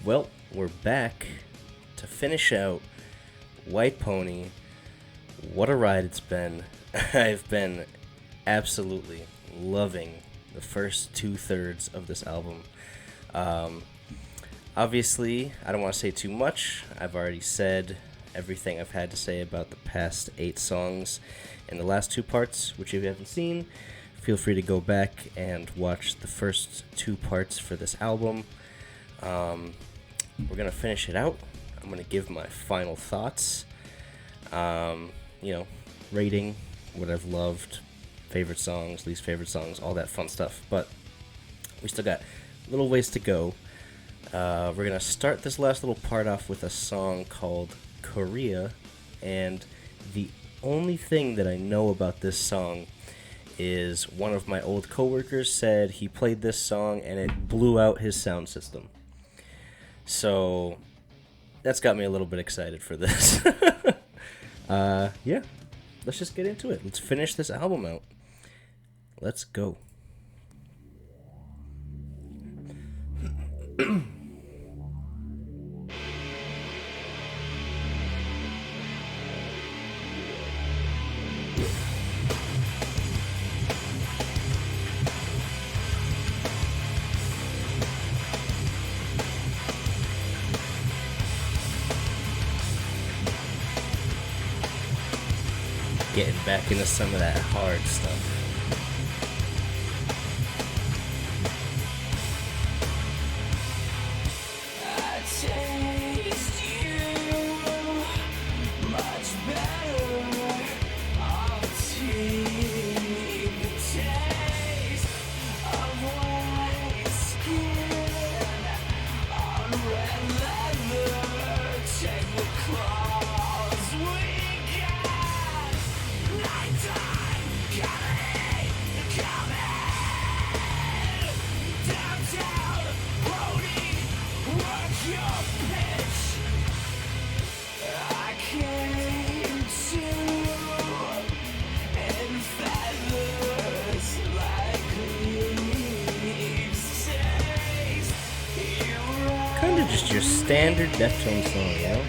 Well, we're back to finish out White Pony. What a ride it's been. I've been absolutely loving the first 2/3 of this album. Obviously, I don't want to say too much. I've already said everything I've had to say about the past 8 songs in the last 2 parts, which if you haven't seen, feel free to go back and watch the first 2 parts for this album. We're going to finish it out. I'm going to give my final thoughts. Rating, what I've loved, favorite songs, least favorite songs, all that fun stuff. But we still got a little ways to go. We're going to start this last little part off with a song called Korea. And the only thing that I know about this song is one of my old coworkers said he played this song and it blew out his sound system. So that's got me a little bit excited for this. Yeah, let's just get into it. Let's finish this album out. Let's go. Getting back into some of that hard stuff. Kind of just your standard Deftones song, you know?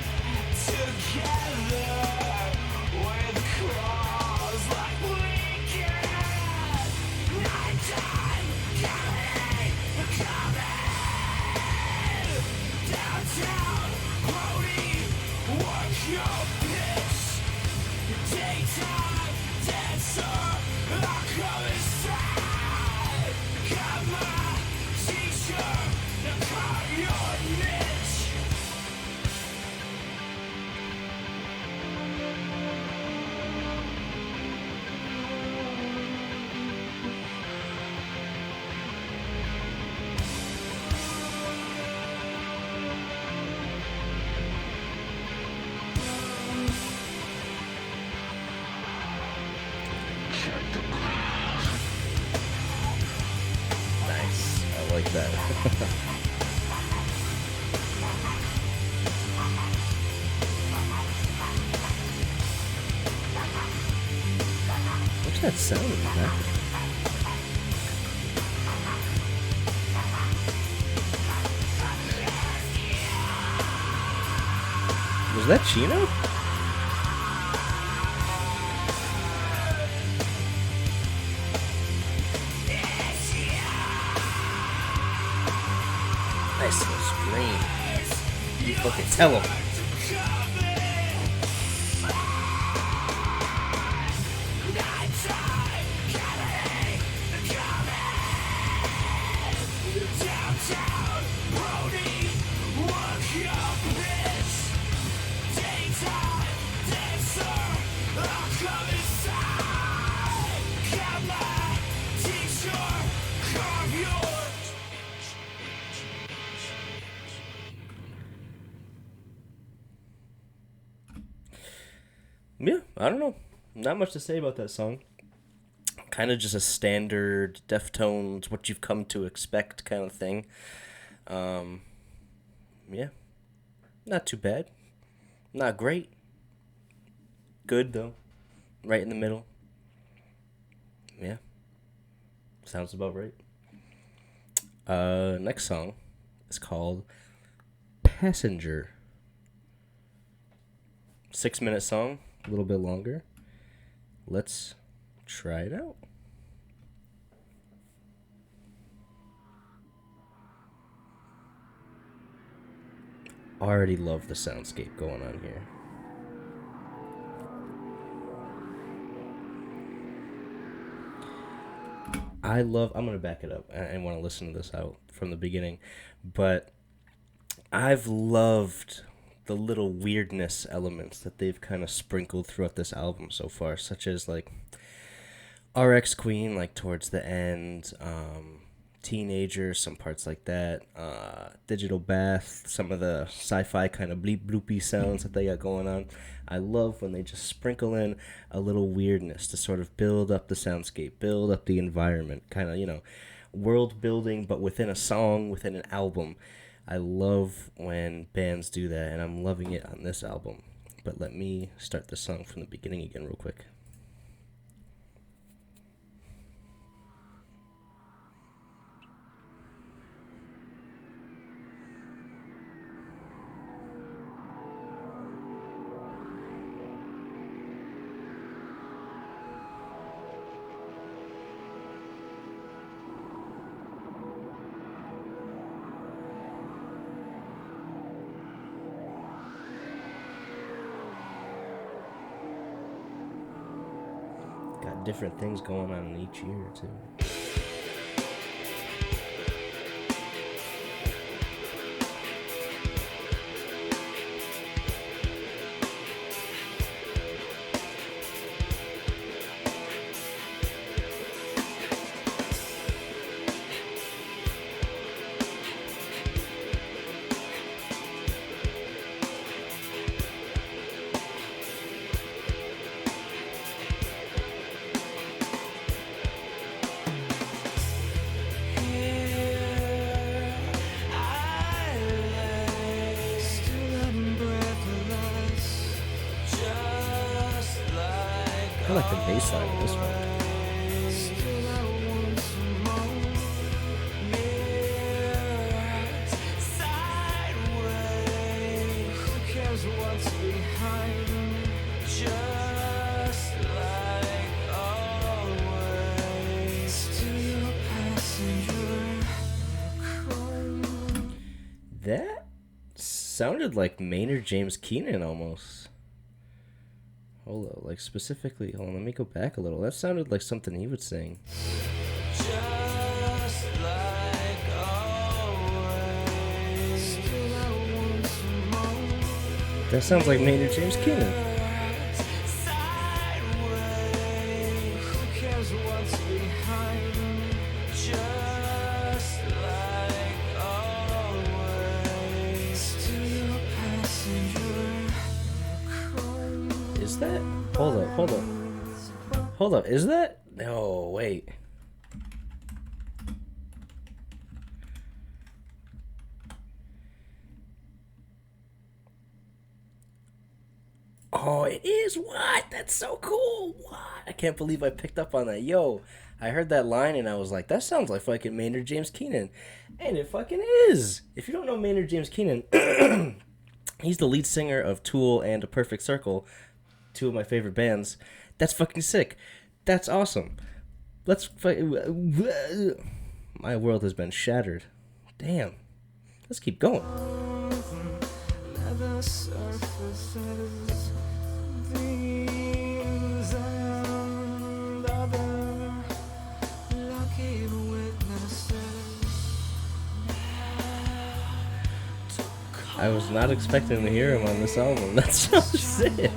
Nice. I like that. What's that sound in the background? Was that Chino? Nice little scream. You fucking tell him. Yeah, I don't know. Not much to say about that song. Kind of just a standard Deftones, what you've come to expect kind of thing. Yeah. Not too bad. Not great. Good, though. Right in the middle. Yeah. Sounds about right. Next song is called Passenger. 6-minute song, a little bit longer. Let's try it out. Already love the soundscape going on here. I'm going to back it up. I want to listen to this out from the beginning. But I've loved the little weirdness elements that they've kind of sprinkled throughout this album so far, such as like RX Queen, like towards the end, Teenager, some parts like that, Digital Bath, some of the sci-fi kind of bleep bloopy sounds that they got going on. I love when they just sprinkle in a little weirdness to sort of build up the soundscape, build up the environment, kind of, you know, world building, but within a song, within an album. I love when bands do that, and I'm loving it on this album. But let me start the song from the beginning again real quick. Got different things going on in each year, too. I like the bass line of this one. That sounded like Maynard James Keenan almost. Hold on, like specifically, hold on, let me go back a little. That sounded like something he would sing. Just like always. That sounds like Maynard James Keenan. Is that? Hold up. Is that? No, wait. Oh, it is? What? That's so cool. What? I can't believe I picked up on that. Yo, I heard that line and I was like, that sounds like fucking Maynard James Keenan. And it fucking is. If you don't know Maynard James Keenan, he's the lead singer of Tool and A Perfect Circle, two of my favorite bands. That's fucking sick. That's awesome. My world has been shattered. Damn. Let's keep going. I was not expecting to hear him on this album. That's so sick.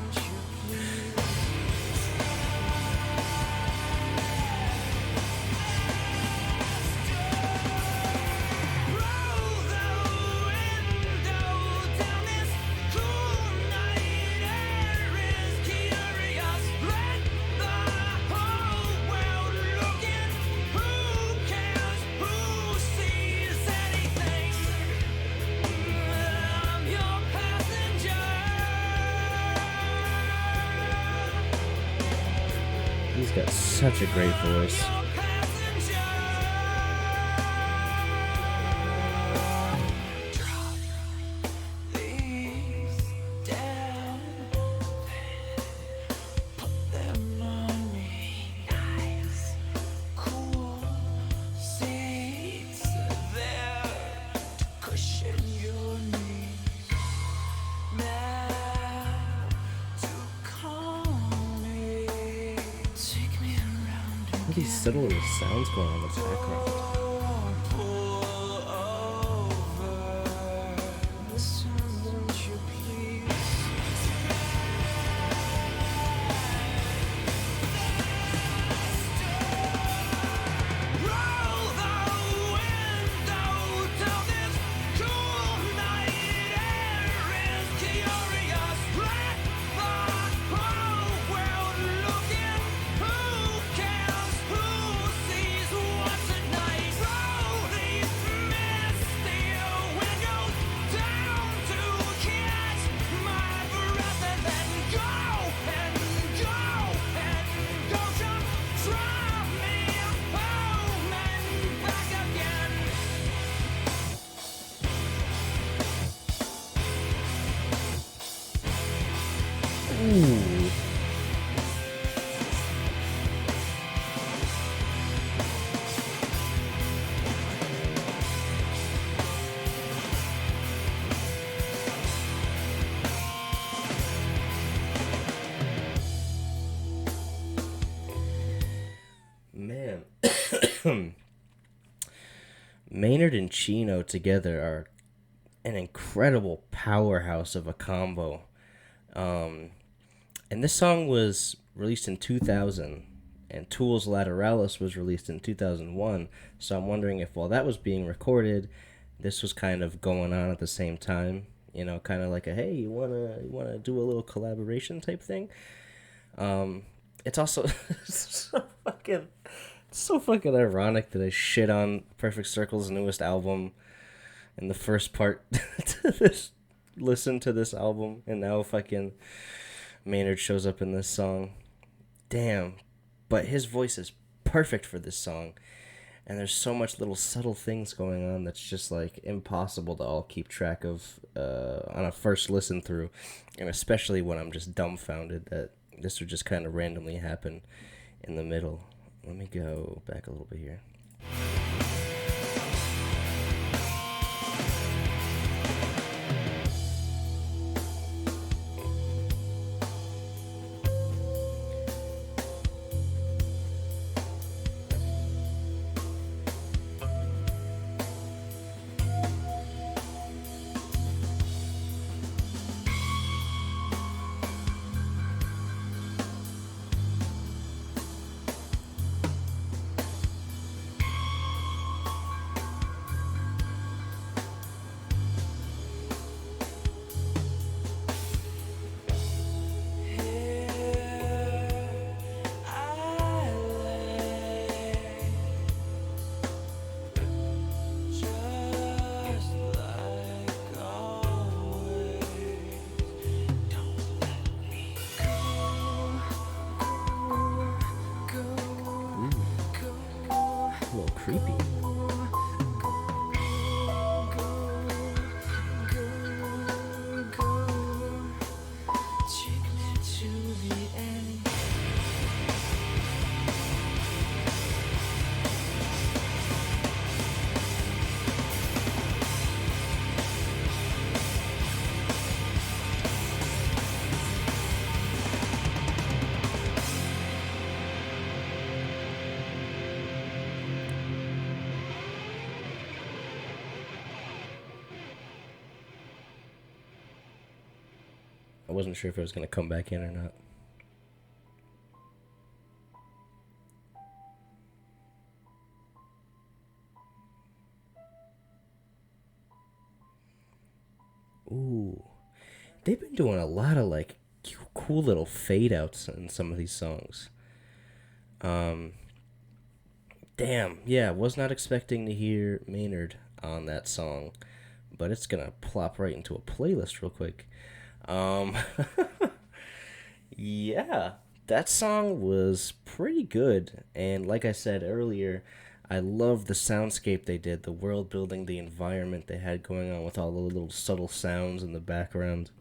He's got such a great voice. these subtle little sounds going on in the background. Ooh. Man. Maynard and Chino together are an incredible powerhouse of a combo. And this song was released in 2000, and Tool's Lateralis was released in 2001. So I'm wondering if while that was being recorded, this was kind of going on at the same time. You know, kind of like a hey, you wanna do a little collaboration type thing. It's also so fucking ironic that I shit on Perfect Circle's newest album and the first part to this. Listen to this album, and now fucking Maynard shows up in this song. Damn. But his voice is perfect for this song. And there's so much little subtle things going on that's just like impossible to all keep track of on a first listen through. And especially when I'm just dumbfounded that this would just kind of randomly happen in the middle. Let me go back a little bit here. A little creepy. I wasn't sure if it was going to come back in or not. Ooh. They've been doing a lot of like cool little fade outs in some of these songs. Damn, yeah, was not expecting to hear Maynard on that song, but it's gonna plop right into a playlist real quick. Um, yeah, that song was pretty good, and like I said earlier, I love the soundscape they did, the world building, the environment they had going on with all the little subtle sounds in the background.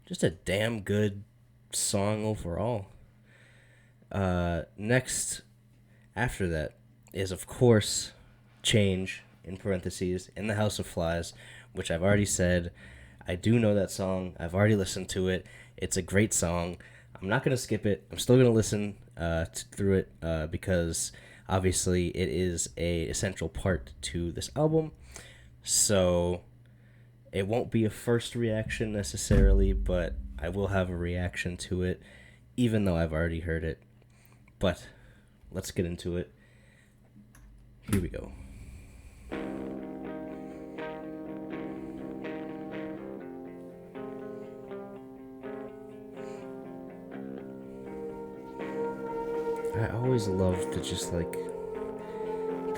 Just a damn good song overall. Next, after that, is of course Change, in parentheses, In the House of Flies, which I've already said. I do know that song. I've already listened to it. It's a great song. I'm not gonna skip it. I'm still gonna listen through it because obviously it is a essential part to this album. So it won't be a first reaction necessarily, but I will have a reaction to it, even though I've already heard it. But let's get into it. Here we go. I always loved the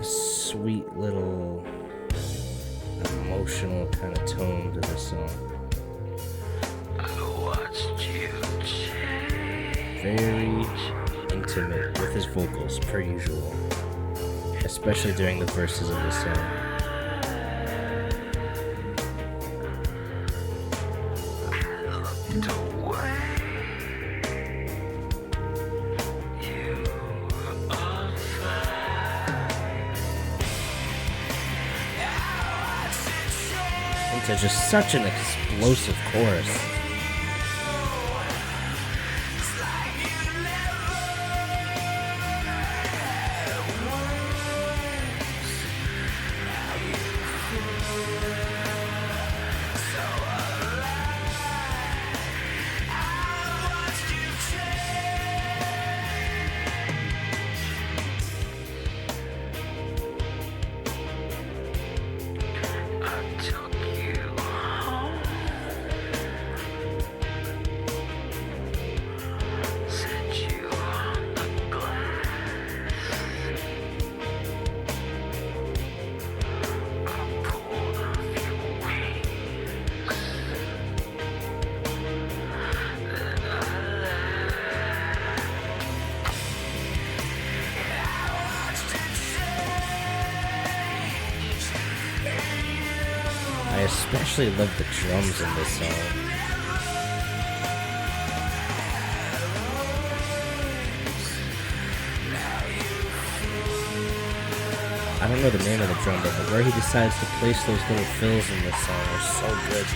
sweet little emotional kind of tone to this song. Very intimate with his vocals, per usual, especially during the verses of this song. Into just such an explosive chorus. I especially love the drums in this song. I don't know the name of the drum, but where he decides to place those little fills in this song are so good.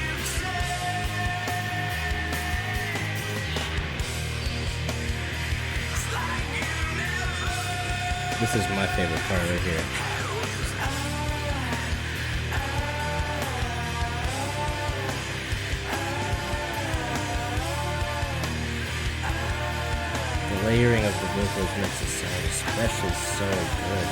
This is my favorite part right here. The layering of the vocals makes the sound especially so good.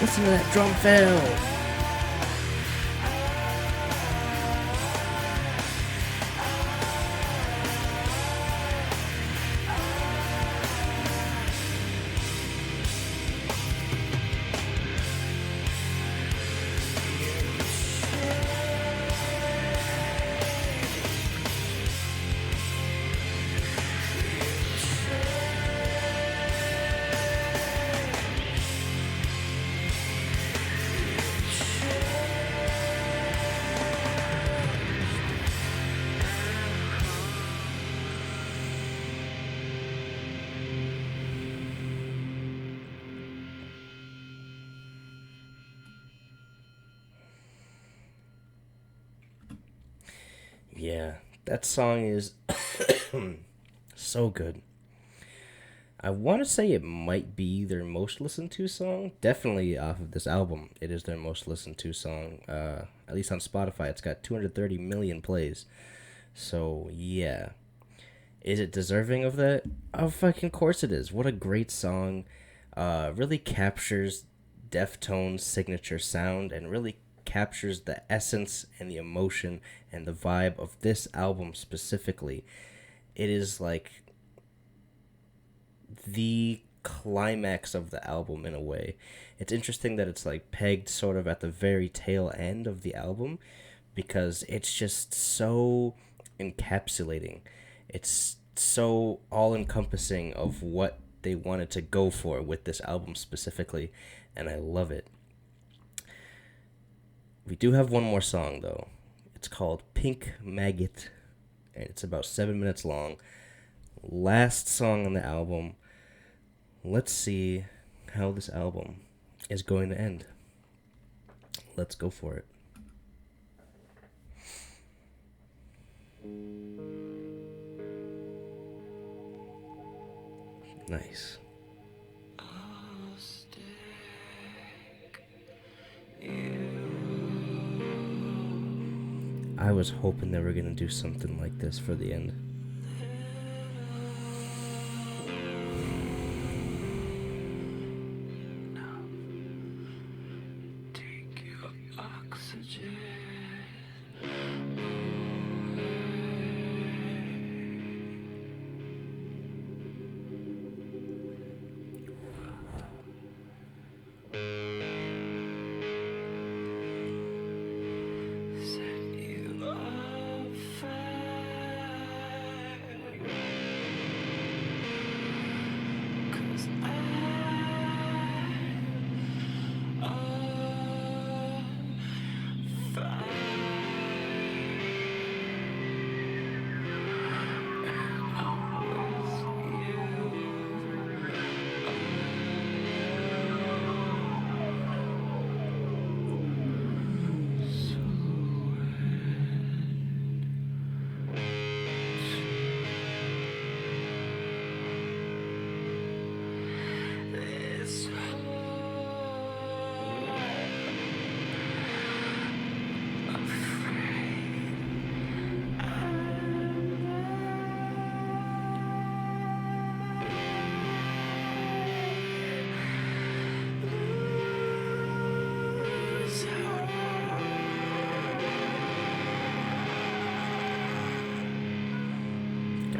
Listen to that drum fill. Yeah, that song is so good. I want to say it might be their most listened to song. Definitely off of this album, it is their most listened to song. At least on Spotify, it's got 230 million plays. So, yeah. Is it deserving of that? Oh, fucking course it is. What a great song. Really captures Deftones' signature sound and really captures the essence and the emotion and the vibe of this album specifically. It is like the climax of the album in a way. It's interesting that it's like pegged sort of at the very tail end of the album because it's just so encapsulating. It's so all encompassing of what they wanted to go for with this album specifically, and I love it. We do have one more song though. It's called Pink Maggit, and it's about 7 minutes long. Last song on the album. Let's see how this album is going to end. Let's go for it. Nice. I was hoping they were going to do something like this for the end.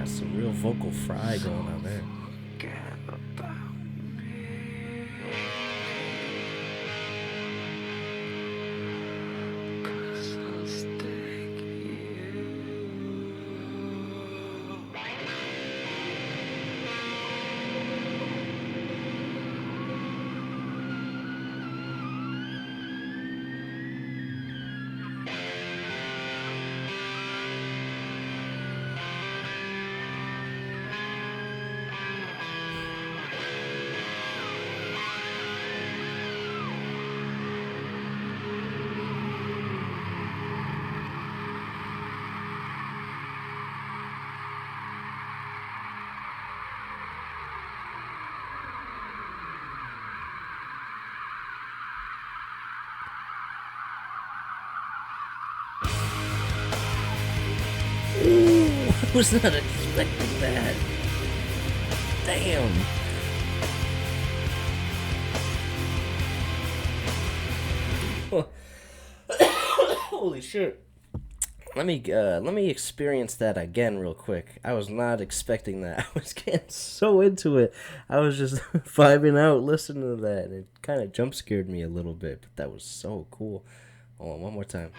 Some real vocal fry going on there. I was not expecting that. Damn. Holy shit. Let me experience that again real quick. I was not expecting that. I was getting so into it. I was just vibing out listening to that. It kind of jump scared me a little bit, but that was so cool. Hold on, one more time.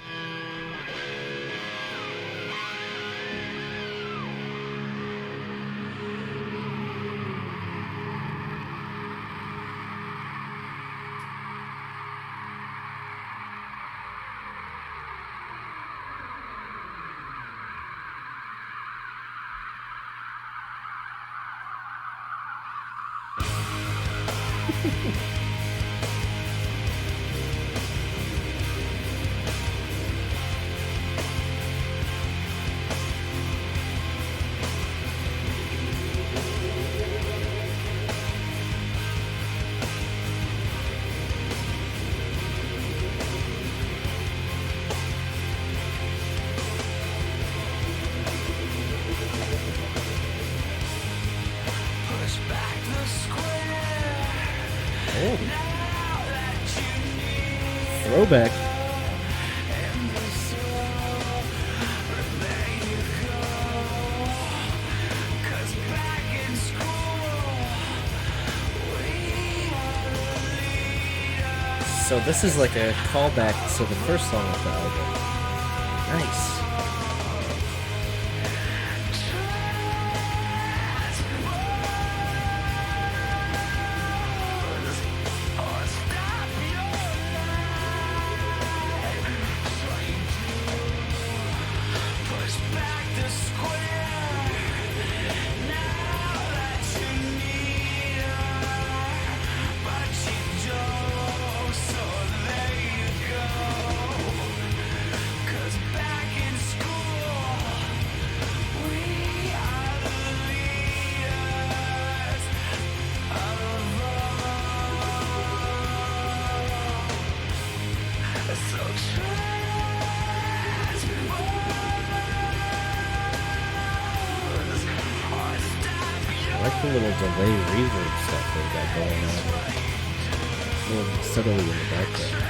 Oh. Throwback. So this is like a callback to the first song of the album. Nice. I like the little delay reverb stuff they got going on. A little subtly in the background.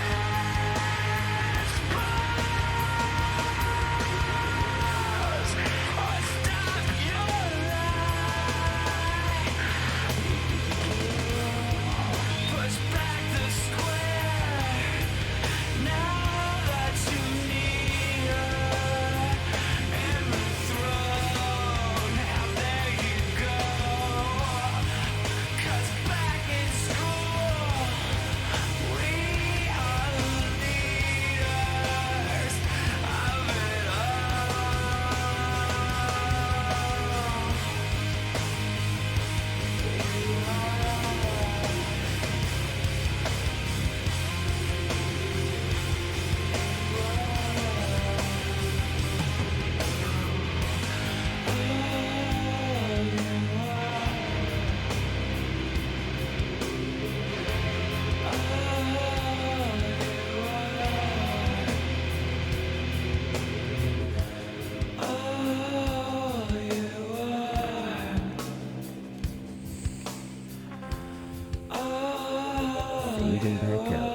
Fading back out.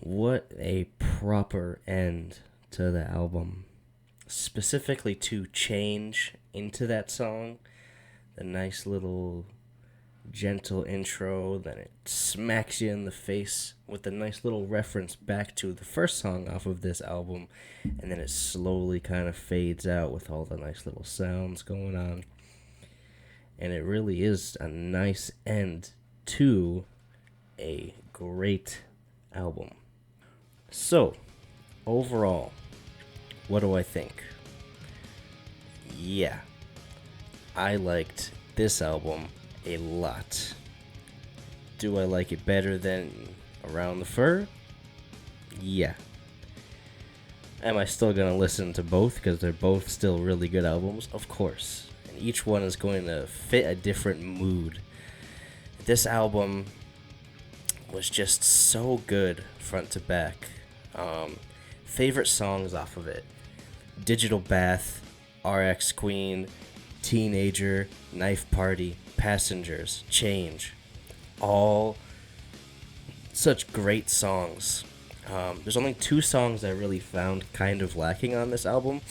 What a proper end to the album. Specifically to change into that song. The nice little gentle intro, then it smacks you in the face with a nice little reference back to the first song off of this album, and then it slowly kind of fades out with all the nice little sounds going on. And it really is a nice end to a great album. So, overall, what do I think? yeah, I liked this album a lot. Do I like it better than Around the Fur? Yeah. Am I still going to listen to both because they're both still really good albums? Of course. And each one is going to fit a different mood. This album was just so good front to back. Favorite songs off of it: Digital Bath, RX Queen, Teenager, Knife Party, Passengers, Change. All such great songs. There's only 2 songs I really found kind of lacking on this album,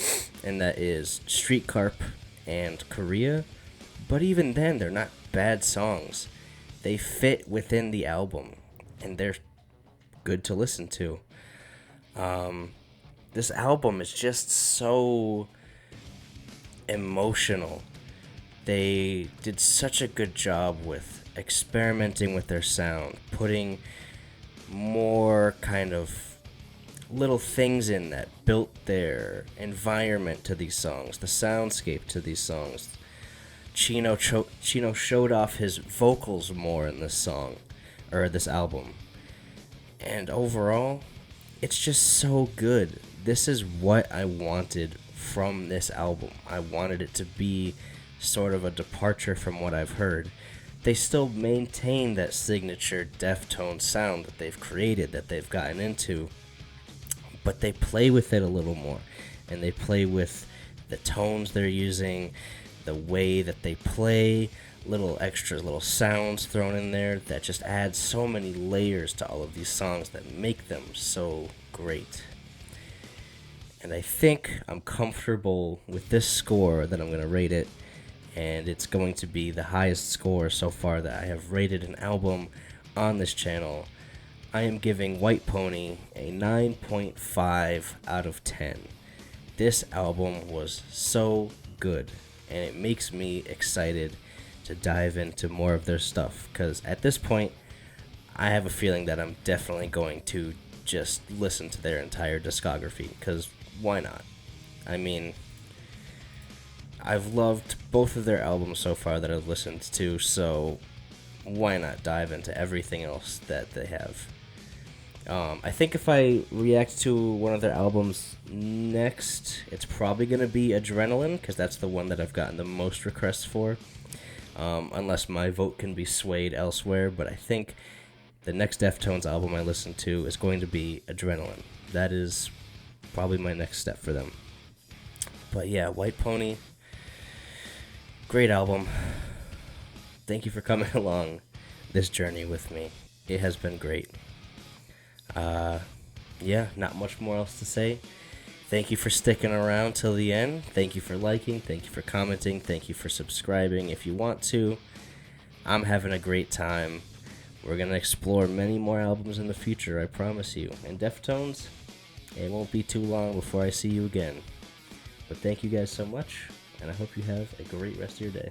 and that is Street Carp and Korea. But even then, they're not bad songs. They fit within the album, and they're good to listen to. This album is just so emotional. They did such a good job with experimenting with their sound, putting more kind of little things in that built their environment to these songs, the soundscape to these songs. Chino showed off his vocals more in this song, or this album. And overall, it's just so good. This is what I wanted from this album. I wanted it to be sort of a departure from what I've heard. They still maintain that signature Deftones sound that they've created, that they've gotten into, but they play with it a little more, and they play with the tones they're using, the way that they play, little extras, little sounds thrown in there that just add so many layers to all of these songs that make them so great. And I think I'm comfortable with this score that I'm going to rate it, and it's going to be the highest score so far that I have rated an album on this channel. I am giving White Pony a 9.5 out of 10. This album was so good, and it makes me excited to dive into more of their stuff, because at this point, I have a feeling that I'm definitely going to just listen to their entire discography, because why not? I mean, I've loved both of their albums so far that I've listened to, so why not dive into everything else that they have? I think if I react to one of their albums next, it's probably going to be Adrenaline, because that's the one that I've gotten the most requests for, unless my vote can be swayed elsewhere. But I think the next Deftones album I listen to is going to be Adrenaline. That is probably my next step for them. But yeah, White Pony, great album. Thank you for coming along this journey with me. It has been great. Yeah, not much more else to say. Thank you for sticking around till the end. Thank you for liking. Thank you for commenting. Thank you for subscribing if you want to. I'm having a great time. We're going to explore many more albums in the future, I promise you. And Deftones, it won't be too long before I see you again. But thank you guys so much, and I hope you have a great rest of your day.